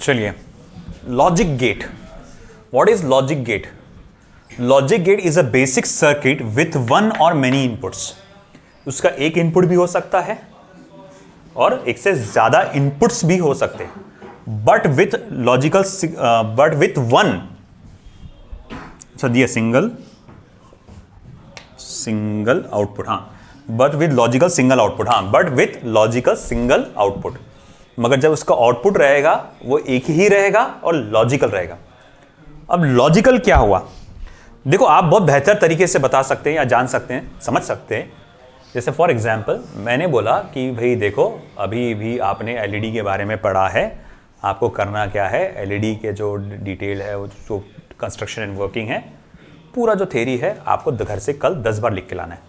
चलिए, logic gate. What is logic gate? Logic gate is a basic circuit with one or many inputs. उसका एक input भी हो सकता है और एक से ज्यादा इनपुट्स भी हो सकते हैं, but with one single output. हाँ, but with logical single output. हाँ, but with logical single output. मगर जब उसका आउटपुट रहेगा वो एक ही रहेगा और लॉजिकल रहेगा. अब लॉजिकल क्या हुआ? देखो, आप बहुत बेहतर तरीके से बता सकते हैं या जान सकते हैं, समझ सकते हैं. जैसे फॉर एग्जाम्पल मैंने बोला कि भाई देखो, अभी भी आपने एलईडी के बारे में पढ़ा है. आपको करना क्या है, एलईडी के जो डिटेल है, जो कंस्ट्रक्शन एंड वर्किंग है, पूरा जो थ्योरी है आपको घर से कल 10 बार लिख के लाना है.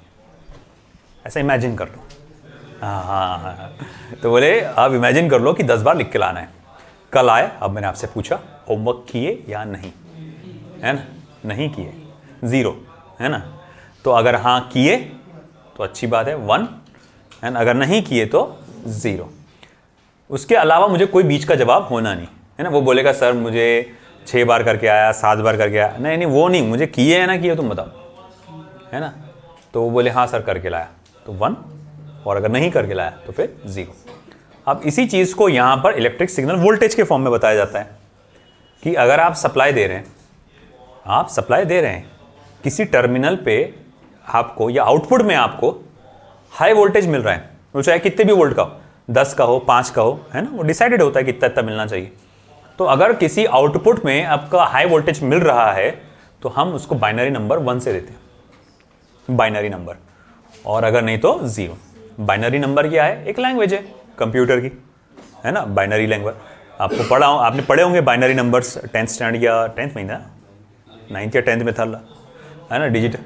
ऐसा इमेजिन कर लो. हाँ, तो बोले आप इमेजिन कर लो कि 10 बार लिख के लाना है. कल आए, अब मैंने आपसे पूछा होमवर्क किए या नहीं, है ना? नहीं किए, 0, है ना? तो अगर हाँ किए तो अच्छी बात है, 1, एंड अगर नहीं किए तो 0. उसके अलावा मुझे कोई बीच का जवाब होना नहीं, है ना? वो बोलेगा सर मुझे 6 बार करके आया, 7 बार करके आया. नहीं नहीं, वो नहीं, मुझे किए है ना किए तुम बताओ, है ना? तो वो बोले हाँ सर करके लाया, तो 1, और अगर नहीं करके लाया तो फिर 0. अब इसी चीज़ को यहाँ पर इलेक्ट्रिक सिग्नल वोल्टेज के फॉर्म में बताया जाता है कि अगर आप सप्लाई दे रहे हैं, किसी टर्मिनल पे आपको या आउटपुट में आपको हाई वोल्टेज मिल रहा है, वो चाहे कितने भी वोल्ट का हो, 10 का हो, 5 का हो, है ना? वो डिसाइडेड होता है कितना इतना मिलना चाहिए. तो अगर किसी आउटपुट में आपका हाई वोल्टेज मिल रहा है तो हम उसको बाइनरी नंबर 1 से देते हैं, बाइनरी नंबर. और अगर नहीं तो 0. बाइनरी नंबर क्या है? एक लैंग्वेज है कंप्यूटर की, है ना? Binary language. आपने पढ़े होंगे बाइनरी नंबर्स 10th स्टैंडर्ड या 10th में था, 9th या 10th में था, है ना? डिजिटल.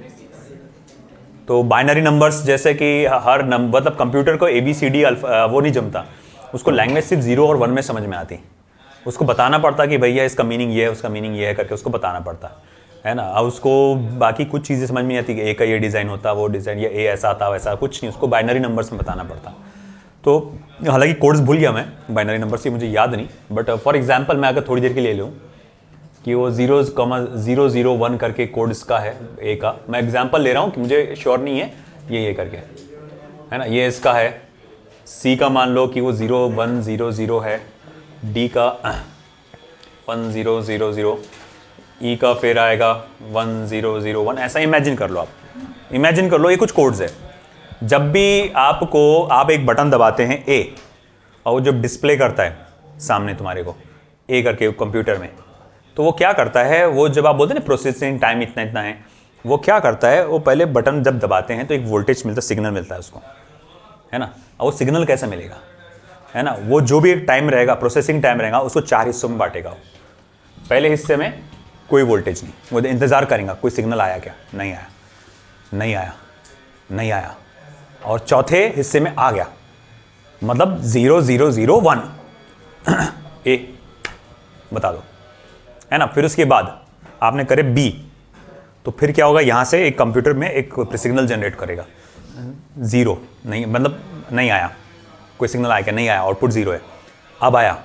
तो बाइनरी नंबर्स जैसे कि हर नंबर, मतलब कंप्यूटर को ABCD वो नहीं जमता, उसको लैंग्वेज सिर्फ 0 और 1 में समझ में आती. उसको बताना पड़ता कि भैया इसका मीनिंग ये है, उसका मीनिंग ये है करके उसको बताना पड़ता है ना? अब उसको बाकी कुछ चीज़ें समझ में नहीं आती कि ए का ये डिज़ाइन होता, वो डिज़ाइन, या ए ऐसा था वैसा, कुछ नहीं. उसको बाइनरी नंबर्स में बताना पड़ता. तो हालांकि कोड्स भूल गया मैं, बाइनरी नंबर्स ही मुझे याद नहीं, बट फॉर एग्जांपल मैं अगर थोड़ी देर के लिए लूँ कि वो 0,001 करके कोड इसका है, ए का. मैं एग्जांपल ले रहा हूँ कि मुझे श्योर नहीं है ये करके, है ना? ये इसका है. सी का मान लो कि वो 0100 है, डी का 1000, ई का फिर आएगा 1001. ऐसा इमेजिन कर लो. आप इमेजिन कर लो ये कुछ कोड्स है. जब भी आप एक बटन दबाते हैं ए, और वो जब डिस्प्ले करता है सामने तुम्हारे को ए करके कंप्यूटर में, तो वो क्या करता है, वो जब आप बोलते हैं ना प्रोसेसिंग टाइम इतना इतना है, वो क्या करता है, वो पहले बटन जब दबाते हैं तो एक वोल्टेज मिलता है, सिग्नल मिलता है उसको, है ना? और वो सिग्नल कैसे मिलेगा, है ना? वो जो भी एक टाइम रहेगा, प्रोसेसिंग टाइम रहेगा, उसको 4 हिस्सों में बांटेगा. पहले हिस्से में कोई वोल्टेज नहीं, वो इंतजार करेगा कोई सिग्नल आया क्या, नहीं आया, नहीं आया, नहीं आया. और चौथे हिस्से में आ गया, मतलब 0001 ए बता दो, है ना? फिर उसके बाद आपने करे बी, तो फिर क्या होगा, यहां से एक कंप्यूटर में एक सिग्नल जनरेट करेगा. 0 नहीं, मतलब नहीं आया, कोई सिग्नल आया क्या, नहीं आया, आउटपुट 0 है. अब आया,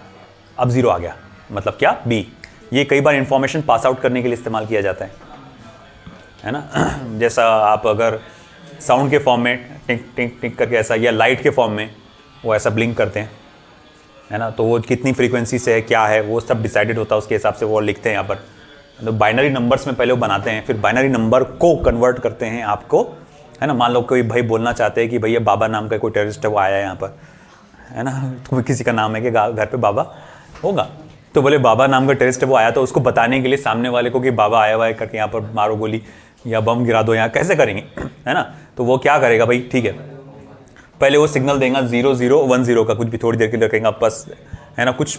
अब 0 आ गया, मतलब क्या, बी. ये कई बार इंफॉर्मेशन पास आउट करने के लिए इस्तेमाल किया जाता है ना? जैसा आप अगर साउंड के फॉर्म में टिक टिक टिक करके ऐसा, या लाइट के फॉर्म में वो ऐसा ब्लिंक करते हैं, है ना? तो वो कितनी फ्रीक्वेंसी से है, क्या है, वो सब डिसाइडेड होता है, उसके हिसाब से वो लिखते हैं यहाँ पर. तो बाइनरी नंबर्स में पहले वो बनाते हैं, फिर बाइनरी नंबर को कन्वर्ट करते हैं आपको, है ना? मान लो कोई भाई बोलना चाहते हैं कि भैया बाबा नाम का कोई टेररिस्ट है, वो आया है यहाँ पर, है ना? कोई किसी का नाम है कि घर पे बाबा होगा, तो बोले बाबा नाम का टेररिस्ट है वो आया, तो उसको बताने के लिए सामने वाले को कि बाबा आया हुआ है करके यहाँ पर मारो गोली या बम गिरा दो, यहाँ कैसे करेंगे, है ना? तो वो क्या करेगा भाई, ठीक है, पहले वो सिग्नल देगा 0010 का, कुछ भी थोड़ी देर के लिए रखेगा बस, है ना? कुछ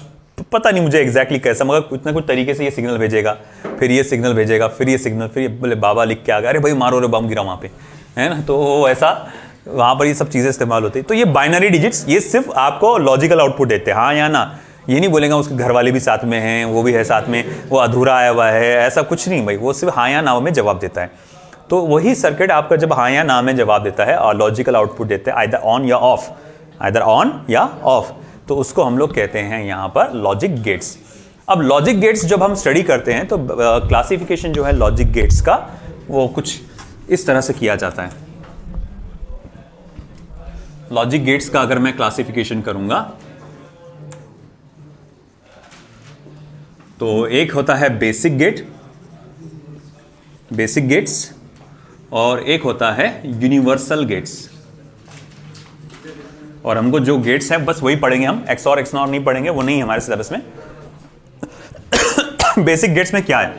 पता नहीं मुझे एग्जैक्टली कैसा, मगर कुछ ना कुछ तरीके से ये सिग्नल भेजेगा, फिर ये सिग्नल भेजेगा, फिर ये सिग्नल, फिर ये बोले बाबा लिख के आ गया, अरे भाई मारो रे बम गिरा वहाँ पे, है ना? तो वो ऐसा वहाँ पर ये सब चीज़ें इस्तेमाल होती है. तो ये बाइनरी डिजिट्स, ये सिर्फ आपको लॉजिकल आउटपुट देते हैं, हाँ या ना. ये नहीं बोलेगा उसके घर वाले भी साथ में हैं, वो भी है साथ में, वो अधूरा आया हुआ है, ऐसा कुछ नहीं भाई. वो सिर्फ हाँ या ना में जवाब देता है. तो वही सर्किट आपका जब हाँ या ना में जवाब देता है और लॉजिकल आउटपुट देते हैं, आइदर ऑन या ऑफ, आइदर ऑन या ऑफ, तो उसको हम लोग कहते हैं यहाँ पर लॉजिक गेट्स. अब लॉजिक गेट्स जब हम स्टडी करते हैं तो क्लासिफिकेशन जो है लॉजिक गेट्स का वो कुछ इस तरह से किया जाता है। लॉजिक गेट्स का अगर मैं क्लासिफिकेशन करूंगा तो एक होता है बेसिक गेट्स और एक होता है यूनिवर्सल गेट्स। और हमको जो गेट्स है बस वही पढ़ेंगे हम, एक्स और एक्स नॉर नहीं पढ़ेंगे, वो नहीं हमारे सिलेबस में। बेसिक गेट्स में क्या है?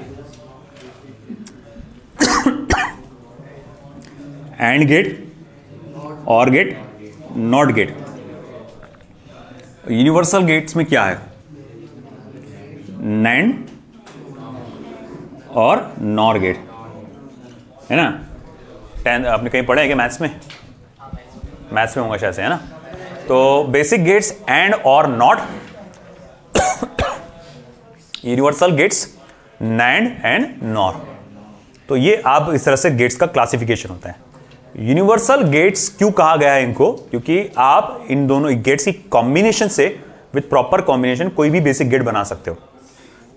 And gate, or gate, not gate. Universal gates में क्या है? नैंड और नॉर गेट, है ना। 10 आपने कहीं पढ़ा है कि मैथ्स में? मैथ्स में होगा शायद से, है ना। तो basic gates and or not, universal gates nand and nor. तो ये आप इस तरह से गेट्स का क्लासिफिकेशन होता है। यूनिवर्सल गेट्स क्यों कहा गया है इनको? क्योंकि आप इन दोनों गेट्स की कॉम्बिनेशन से, विथ प्रॉपर कॉम्बिनेशन, कोई भी बेसिक गेट बना सकते हो,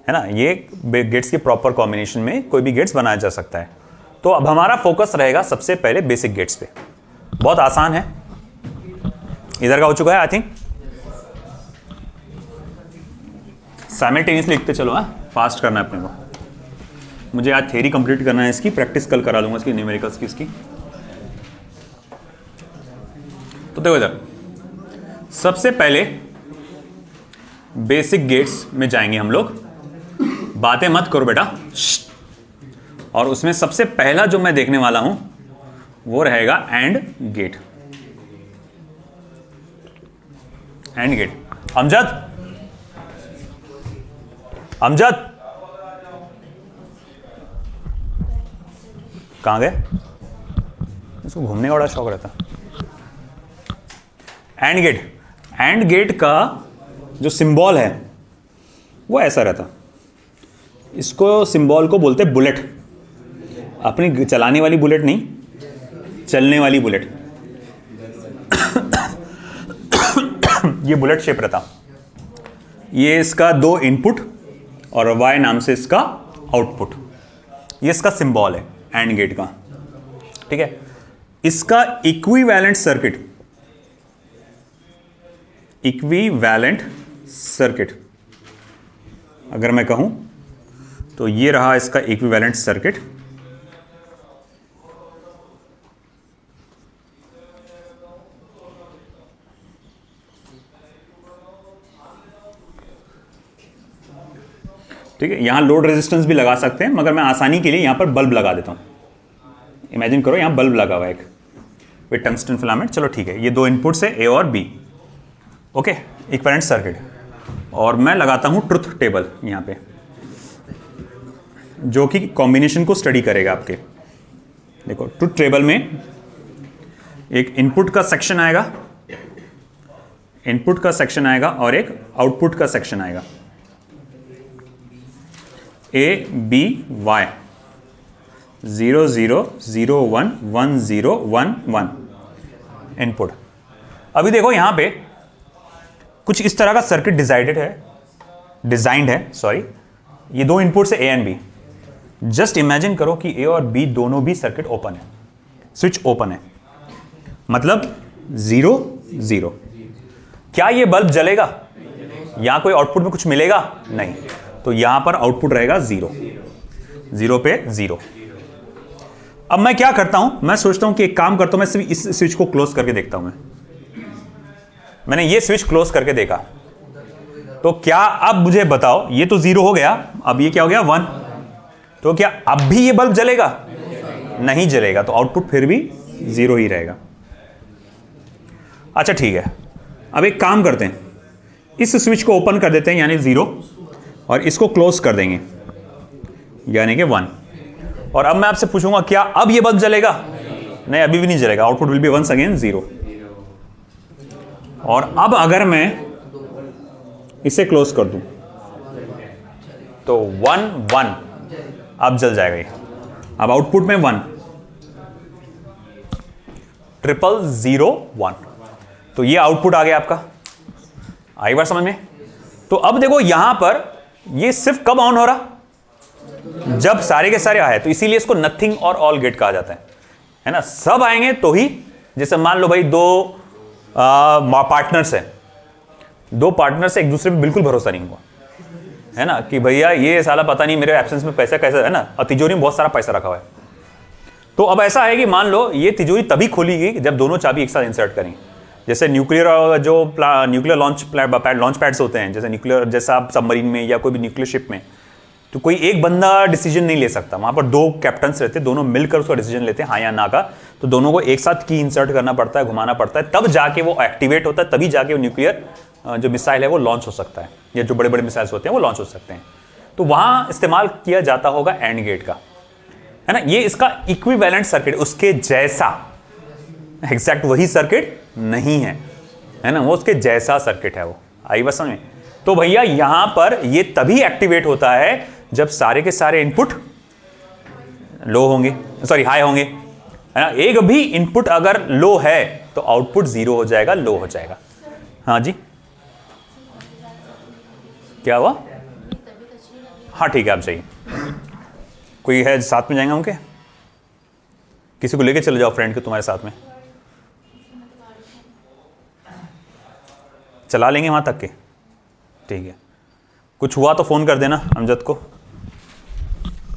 है ना। ये गेट्स की प्रॉपर कॉम्बिनेशन में कोई भी गेट्स बनाया जा सकता है। तो अब हमारा फोकस रहेगा सबसे पहले बेसिक गेट्स पे। बहुत आसान है, इधर का हो चुका है आई थिंक। साइमल्टेनियसली लिखते चलो, फास्ट करना है अपने को। मुझे आज थ्योरी कंप्लीट करना है, इसकी प्रैक्टिस कल करा लूंगा, इसकी न्यूमेरिकल्स की इसकी। तो देखो इधर, सबसे पहले बेसिक गेट्स में जाएंगे हम लोग। बातें मत करो बेटा। और उसमें सबसे पहला जो मैं देखने वाला हूं वो रहेगा and gate. And gate. Amjad कहां गए? इसको घूमने का बड़ा शौक रहता। एंड गेट का जो सिंबल है वो ऐसा रहता। इसको सिंबल को बोलते हैं बुलेट। अपनी चलाने वाली बुलेट नहीं, चलने वाली बुलेट। ये बुलेट शेप रहता। ये इसका 2 इनपुट और y नाम से इसका आउटपुट। ये इसका सिंबल है एंड गेट का, ठीक है। इसका इक्विवेलेंट सर्किट अगर मैं कहूं तो ये रहा इसका इक्विवेलेंट सर्किट। ठीक है, यहां लोड रेजिस्टेंस भी लगा सकते हैं, मगर मैं आसानी के लिए यहां पर बल्ब लगा देता हूं। इमेजिन करो यहां बल्ब लगा हुआ है एक विद टंगस्टन फिलामेंट। चलो ठीक है, ये 2 इनपुट्स है ए और बी, ओके, इक्विवेलेंट सर्किट। और मैं लगाता हूं ट्रुथ टेबल यहां पे, जो कि कॉम्बिनेशन को स्टडी करेगा आपके। देखो ट्रुथ टेबल में एक इनपुट का सेक्शन आएगा और एक आउटपुट का सेक्शन आएगा। A B Y 0 0 0 1 1 0 1 1 input. अभी देखो यहां पे कुछ इस तरह का सर्किट डिजाइंड है। ये 2 इनपुट से A and B। Just imagine करो कि A और B दोनों भी सर्किट ओपन है, स्विच ओपन है, मतलब 0 0। क्या ये बल्ब जलेगा? यहां कोई आउटपुट में कुछ मिलेगा? नहीं। तो यहां पर आउटपुट रहेगा 0 0 पे 0। अब मैं क्या करता हूं, मैं सोचता हूं कि एक काम करता हूं, मैं सिर्फ इस स्विच को क्लोज करके देखता हूं। मैंने ये स्विच क्लोज करके देखा, तो क्या अब मुझे बताओ, ये तो 0 हो गया, अब ये क्या हो गया 1। तो क्या अब भी ये बल्ब जलेगा? नहीं जलेगा, तो आउटपुट फिर भी 0 ही रहेगा। अच्छा ठीक है, अब एक काम करते हैं, इस स्विच को ओपन कर देते हैं यानी 0, और इसको क्लोज कर देंगे यानी कि 1। और अब मैं आपसे पूछूंगा क्या अब ये बल्ब जलेगा? नहीं, अभी भी नहीं जलेगा, output will be once again 0। और अब अगर मैं इसे क्लोज कर दूं तो 1 1 अब जल जाएगा ये। अब आउटपुट में 1 0 0 1, तो ये आउटपुट आ गया आपका। आई बात समझ में? तो अब देखो यहां पर ये सिर्फ कब ऑन हो रहा, जब सारे के सारे आए, तो इसीलिए इसको नथिंग और ऑल गेट कहा जाता है ना। सब आएंगे तो ही, जैसे मान लो भाई दो पार्टनर्स हैं, दो पार्टनर्स से एक दूसरे पे बिल्कुल भरोसा नहीं हुआ है ना, कि भैया ये साला पता नहीं मेरे एब्सेंस में पैसा कैसा है ना, और तिजोरी में बहुत सारा पैसा रखा हुआ है। तो अब ऐसा है कि मान लो ये तिजोरी तभी खोलेगी जब दोनों चाबी एक साथ इंसर्ट करें। जैसे न्यूक्लियर जो न्यूक्लियर लॉन्च पैड्स होते हैं, जैसे न्यूक्लियर, जैसा आप सबमरीन में या कोई भी न्यूक्लियर शिप में, तो कोई एक बंदा डिसीजन नहीं ले सकता, वहां पर दो कैप्टन्स रहते हैं, दोनों मिलकर उसका डिसीजन लेते हैं हाँ या ना का। तो दोनों को एक साथ की इंसर्ट करना पड़ता है, घुमाना पड़ता है, तब जाके वो एक्टिवेट होता है, तभी जाके वो न्यूक्लियर जो मिसाइल है वो लॉन्च हो सकता है, या जो बड़े बड़े मिसाइल्स होते हैं वो लॉन्च हो सकते हैं। तो वहां इस्तेमाल किया जाता होगा एंड गेट का, है ना। ये इसका इक्विवेलेंट सर्किट, उसके जैसा, एग्जैक्ट वही सर्किट नहीं है ना, वो उसके जैसा सर्किट है वो। आई बस समझ में। तो भैया यहां पर ये तभी एक्टिवेट होता है जब सारे के सारे इनपुट लो होंगे, सॉरी हाई होंगे, है ना। एक भी इनपुट अगर लो है तो आउटपुट 0 हो जाएगा, लो हो जाएगा। हाँ जी, क्या हुआ? हाँ ठीक है, आप जाइए। कोई है साथ में जाएंगे उनके, किसी को लेके चले जाओ फ्रेंड के तुम्हारे साथ में, चला लेंगे वहां तक के, ठीक है। कुछ हुआ तो फोन कर देना अमजद को,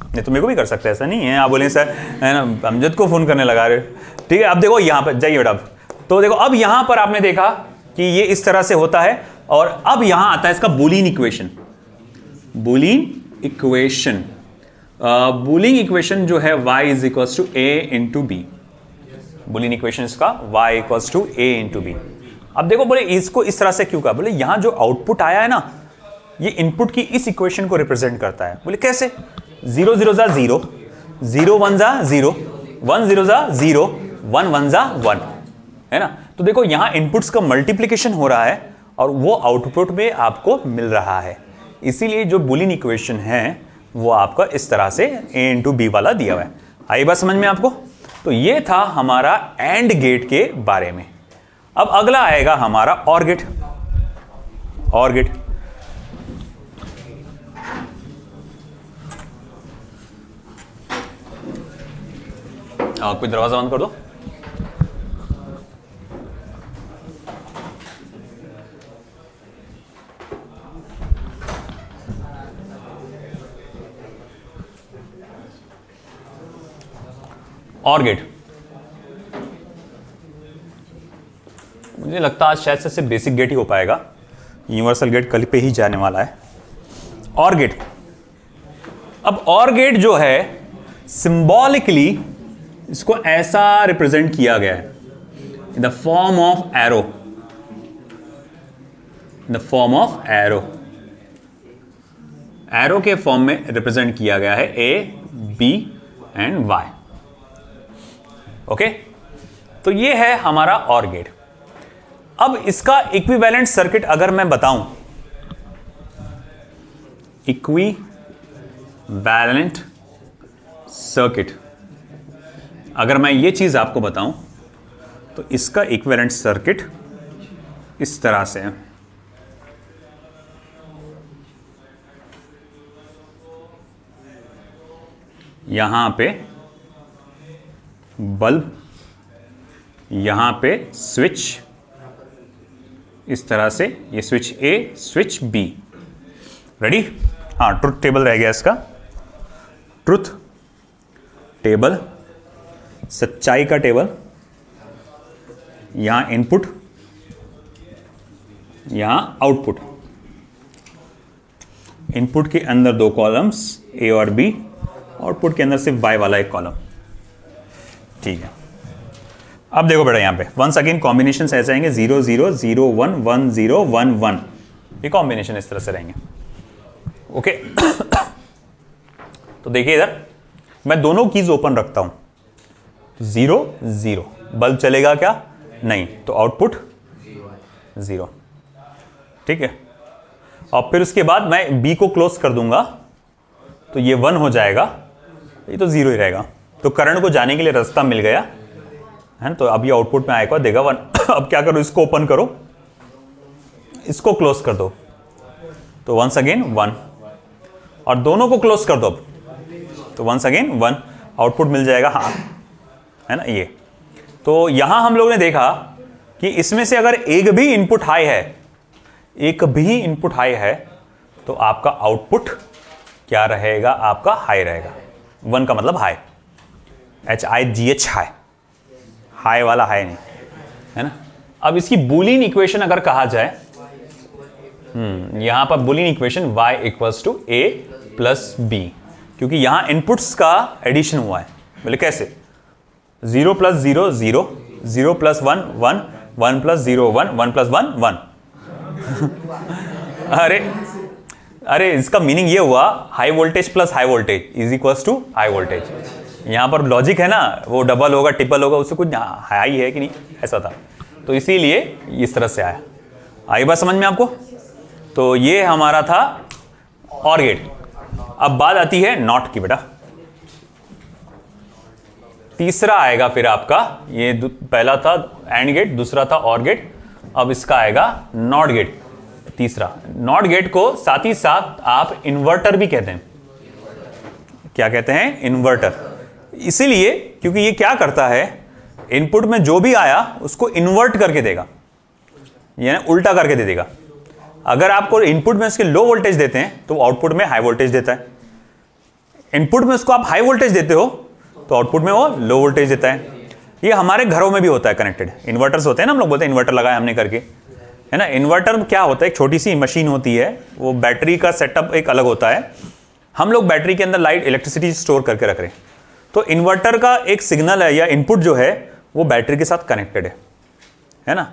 नहीं तो मेरे को भी कर सकते हैं, ऐसा नहीं है। आप बोलेंगे सर है ना अमजद को फोन करने लगा रहे, ठीक है। अब देखो यहां पर जाइए बेटा, तो देखो अब यहां पर आपने देखा कि ये इस तरह से होता है, और अब यहां आता है इसका Boolean equation. Boolean equation, Boolean equation जो है y is equals to a into B. Boolean equation इसका y equals to a into B. अब देखो बोले इसको इस तरह से क्यों कहा, बोले यहां जो आउटपुट आया है ना, ये इनपुट की इस इक्वेशन को रिप्रेजेंट करता है। बोले कैसे? 0 0 जा 0, 0 1 जा 0, 1 0 जा 0, 1 1 जा 1, है ना। तो देखो यहां इनपुट्स का मल्टीप्लिकेशन हो रहा है और वो आउटपुट में आपको मिल रहा है। इसीलिए जो बूलियन इक्वेशन है वो आपका इस तरह से a इंटू बी वाला दिया हुआ है। आई बात समझ में आपको? तो ये था हमारा एंड गेट के बारे में। अब अगला आएगा हमारा और गेट। और गेट कोई दरवाजा बंद कर दो। और गेट, मुझे लगता है आज शायद से सिर्फ बेसिक गेट ही हो पाएगा, यूनिवर्सल गेट कल पे ही जाने वाला है। और गेट, अब और गेट जो है सिंबॉलिकली इसको ऐसा रिप्रेजेंट किया गया है in the form of arrow, in the form of arrow. Arrow के फॉर्म में रिप्रेजेंट किया गया है ए, बी एंड वाई। ओके, तो ये है हमारा और गेट। अब इसका इक्विवेलेंट सर्किट अगर मैं बताऊं, इक्विवेलेंट सर्किट अगर मैं ये चीज आपको बताऊं, तो इसका इक्विवेलेंट सर्किट इस तरह से है। यहां पे बल्ब, यहां पे स्विच, इस तरह से ये switch A, switch B. Ready? हाँ, ट्रुथ टेबल रह गया इसका। ट्रुथ टेबल, सच्चाई का टेबल। यहां इनपुट, यहां आउटपुट। इनपुट के अंदर दो कॉलम्स ए और बी, आउटपुट के अंदर सिर्फ वाई वाला एक कॉलम। ठीक है, अब देखो बेटा यहां पे वंस अगेन कॉम्बिनेशन ऐसे आएंगे 0 0 0 1 1 0 1 1, ये कॉम्बिनेशन इस तरह से रहेंगे। ओके तो देखिए इधर मैं दोनों कीज ओपन रखता हूं, 0 0, बल्ब चलेगा क्या? नहीं, तो आउटपुट 0। ठीक है, और फिर उसके बाद मैं बी को क्लोज कर दूंगा तो ये 1 हो जाएगा, ये तो 0 ही रहेगा। तो करंट को जाने के लिए रास्ता मिल गया है ना। तो अब ये आउटपुट में आएगा, देगा 1। अब क्या करो, इसको ओपन करो, इसको क्लोज कर दो, तो वंस अगेन 1, और दोनों को क्लोज कर दो अब, तो वंस अगेन 1 आउटपुट मिल जाएगा, हाँ है ना ये। तो यहां हम लोग ने देखा कि इसमें से अगर एक भी इनपुट हाई है, एक भी इनपुट हाई है, तो आपका आउटपुट क्या रहेगा, आपका हाई रहेगा। 1 का मतलब हाई, HIGH हाई, हाई वाला हाई नहीं, है ना। अब इसकी बूलियन इक्वेशन अगर कहा जाए, यहां पर Boolean equation y = a + b, क्योंकि यहां इनपुट्स का एडिशन हुआ है। बोले कैसे, 0 + 0 0, 0 + 1 1, 1 + 0 1, 1 + 1 1 अरे इसका मीनिंग ये हुआ, high voltage plus high voltage is equals to high voltage. यहां पर लॉजिक है ना, वो डबल होगा ट्रिपल होगा, उससे कुछ हाई है कि नहीं, ऐसा था। तो इसीलिए इस तरह से आया। आई बात समझ में आपको। तो ये हमारा था और गेट। अब बात आती है नॉट की बेटा। तीसरा आएगा फिर आपका, ये पहला था एंड गेट, दूसरा था और गेट, अब इसका आएगा नॉट गेट। तीसरा नॉट गेट को साथ ही साथ आप इन्वर्टर भी कहते हैं। क्या कहते हैं, इन्वर्टर। इसीलिए क्योंकि ये क्या करता है, इनपुट में जो भी आया उसको इन्वर्ट करके देगा, यानी उल्टा करके दे देगा। अगर आपको इनपुट में उसके लो वोल्टेज देते हैं तो आउटपुट में हाई वोल्टेज देता है। इनपुट में उसको आप हाई वोल्टेज देते हो तो आउटपुट में वो लो वोल्टेज देता है। ये हमारे घरों में भी होता है कनेक्टेड। इन्वर्टर्स होते हैं ना, हम लोग बोलते हैं इन्वर्टर लगाया हमने करके, है ना। इन्वर्टर क्या होता है, एक छोटी सी मशीन होती है, वो बैटरी का सेटअप एक अलग होता है। हम लोग बैटरी के अंदर लाइट इलेक्ट्रिसिटी स्टोर करके रख रहे हैं, तो इन्वर्टर का एक सिग्नल है या इनपुट जो है वो बैटरी के साथ कनेक्टेड है ना।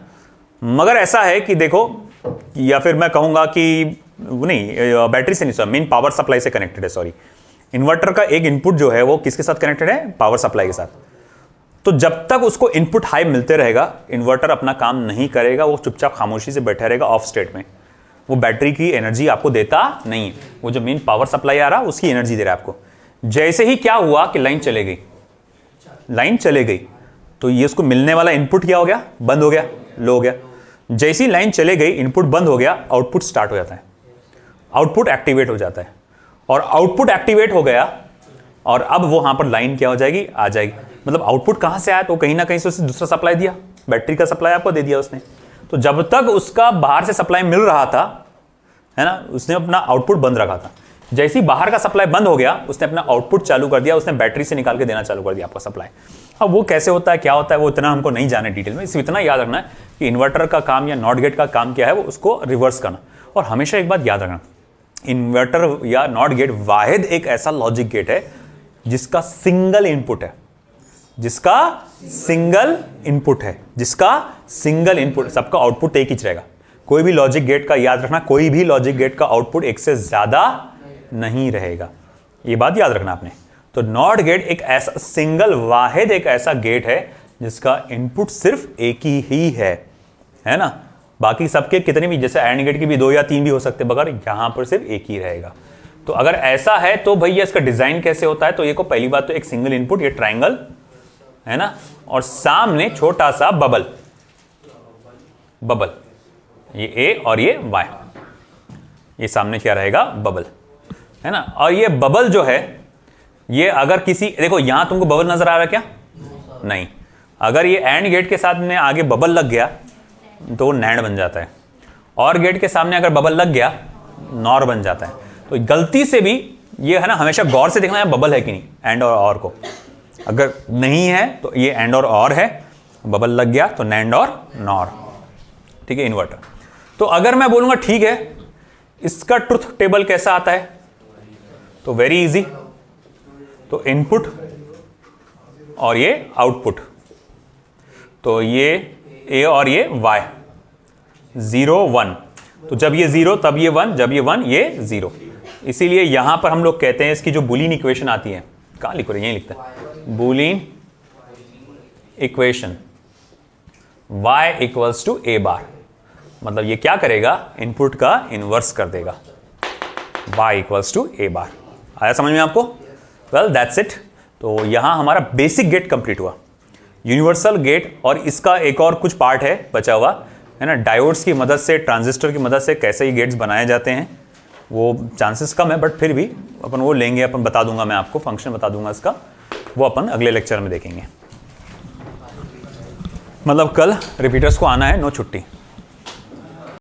मगर ऐसा है कि देखो, या फिर मैं कहूंगा कि नहीं, बैटरी से नहीं सर, मेन पावर सप्लाई से कनेक्टेड है, सॉरी। इन्वर्टर का एक इनपुट जो है वो किसके साथ कनेक्टेड है, पावर सप्लाई के साथ। तो जब तक उसको इनपुट हाई मिलते रहेगा, इन्वर्टर अपना काम नहीं करेगा, वो चुपचाप खामोशी से बैठा रहेगा ऑफ स्टेट में। वो बैटरी की एनर्जी आपको देता नहीं है, वो जो मेन पावर सप्लाई आ रहा है उसकी एनर्जी दे रहा है आपको। जैसे ही क्या हुआ कि लाइन चले गई, लाइन चले गई, तो ये उसको मिलने वाला इनपुट क्या हो गया, बंद हो गया, लो हो गया। जैसी लाइन चले गई, इनपुट बंद हो गया, आउटपुट स्टार्ट हो जाता है, आउटपुट एक्टिवेट हो जाता है। और आउटपुट एक्टिवेट हो गया और अब वहां पर लाइन क्या हो जाएगी, आ जाएगी। मतलब आउटपुट कहां से आया, तो कहीं ना कहीं से उसने दूसरा सप्लाई दिया, बैटरी का सप्लाई आपको दे दिया उसने। तो जब तक उसका बाहर से सप्लाई मिल रहा था, है ना, उसने अपना आउटपुट बंद रखा था। जैसे ही बाहर का सप्लाई बंद हो गया, उसने अपना आउटपुट चालू कर दिया, उसने बैटरी से निकाल के देना चालू कर दिया आपका सप्लाई। अब वो कैसे होता है, क्या होता है, वो इतना हमको नहीं जाने डिटेल में। सिर्फ इतना याद रखना है कि इन्वर्टर का काम या नॉट गेट का काम क्या है, वो उसको रिवर्स करना। और हमेशा एक बात याद रखना, इन्वर्टर या नॉट गेट वाहिद एक ऐसा लॉजिक गेट है जिसका सिंगल इनपुट है, जिसका सिंगल इनपुट है, जिसका सिंगल इनपुट, सबका आउटपुट एक ही रहेगा। कोई भी लॉजिक गेट का याद रखना, कोई भी लॉजिक गेट का आउटपुट एक से ज्यादा नहीं रहेगा, ये बात याद रखना आपने। तो नॉट गेट एक ऐसा सिंगल वाहिद एक ऐसा गेट है जिसका इनपुट सिर्फ एक ही है ना। बाकी सबके कितने भी, जैसे एंड गेट की भी 2 या 3 भी हो सकते, मगर यहां पर सिर्फ एक ही रहेगा। तो अगर ऐसा है तो भैया इसका डिजाइन कैसे होता है, तो ये को पहली बात तो एक सिंगल इनपुट, ये ट्रायंगल है ना, और सामने छोटा सा बबल, ये ए और ये वाई, ये सामने क्या रहेगा, बबल, है ना। और ये बबल जो है, ये अगर किसी, देखो यहां तुमको बबल नजर आ रहा है क्या, नहीं। अगर ये एंड गेट के साथ में आगे बबल लग गया तो नैंड बन जाता है, और गेट के सामने अगर बबल लग गया नॉर बन जाता है। तो गलती से भी ये है ना, हमेशा गौर से देखना है बबल है कि नहीं, एंड और को। अगर नहीं है तो ये एंड और है, बबल लग गया तो नैंड और नॉर, ठीक है, इन्वर्टर। तो अगर मैं बोलूंगा ठीक है, इसका ट्रुथ टेबल कैसा आता है, तो वेरी इजी, तो इनपुट और ये आउटपुट, तो ये ए और ये वाई, 0 1, तो जब ये 0 तब ये 1, जब ये 1 ये 0। इसीलिए यहां पर हम लोग कहते हैं इसकी जो बूलियन इक्वेशन आती है, कहां लिखो रहे, यहीं लिखते हैं, बूलियन इक्वेशन y = a बार, मतलब ये क्या करेगा, इनपुट का इनवर्स कर देगा, y = a बार। आया समझ में आपको? Well that's it. तो यहां हमारा बेसिक गेट कंप्लीट हुआ, यूनिवर्सल गेट। और इसका एक और कुछ पार्ट है बचा हुआ, है ना, डायोड्स की मदद से, ट्रांजिस्टर की मदद से कैसे ये गेट्स बनाए जाते हैं, वो चांसेस कम है, बट फिर भी अपन वो लेंगे, अपन बता दूंगा, मैं आपको फंक्शन बता दूंगा इसका, वो अपन अगले लेक्चर में देखेंगे। मतलब कल रिपीटर्स को आना है, नो छुट्टी।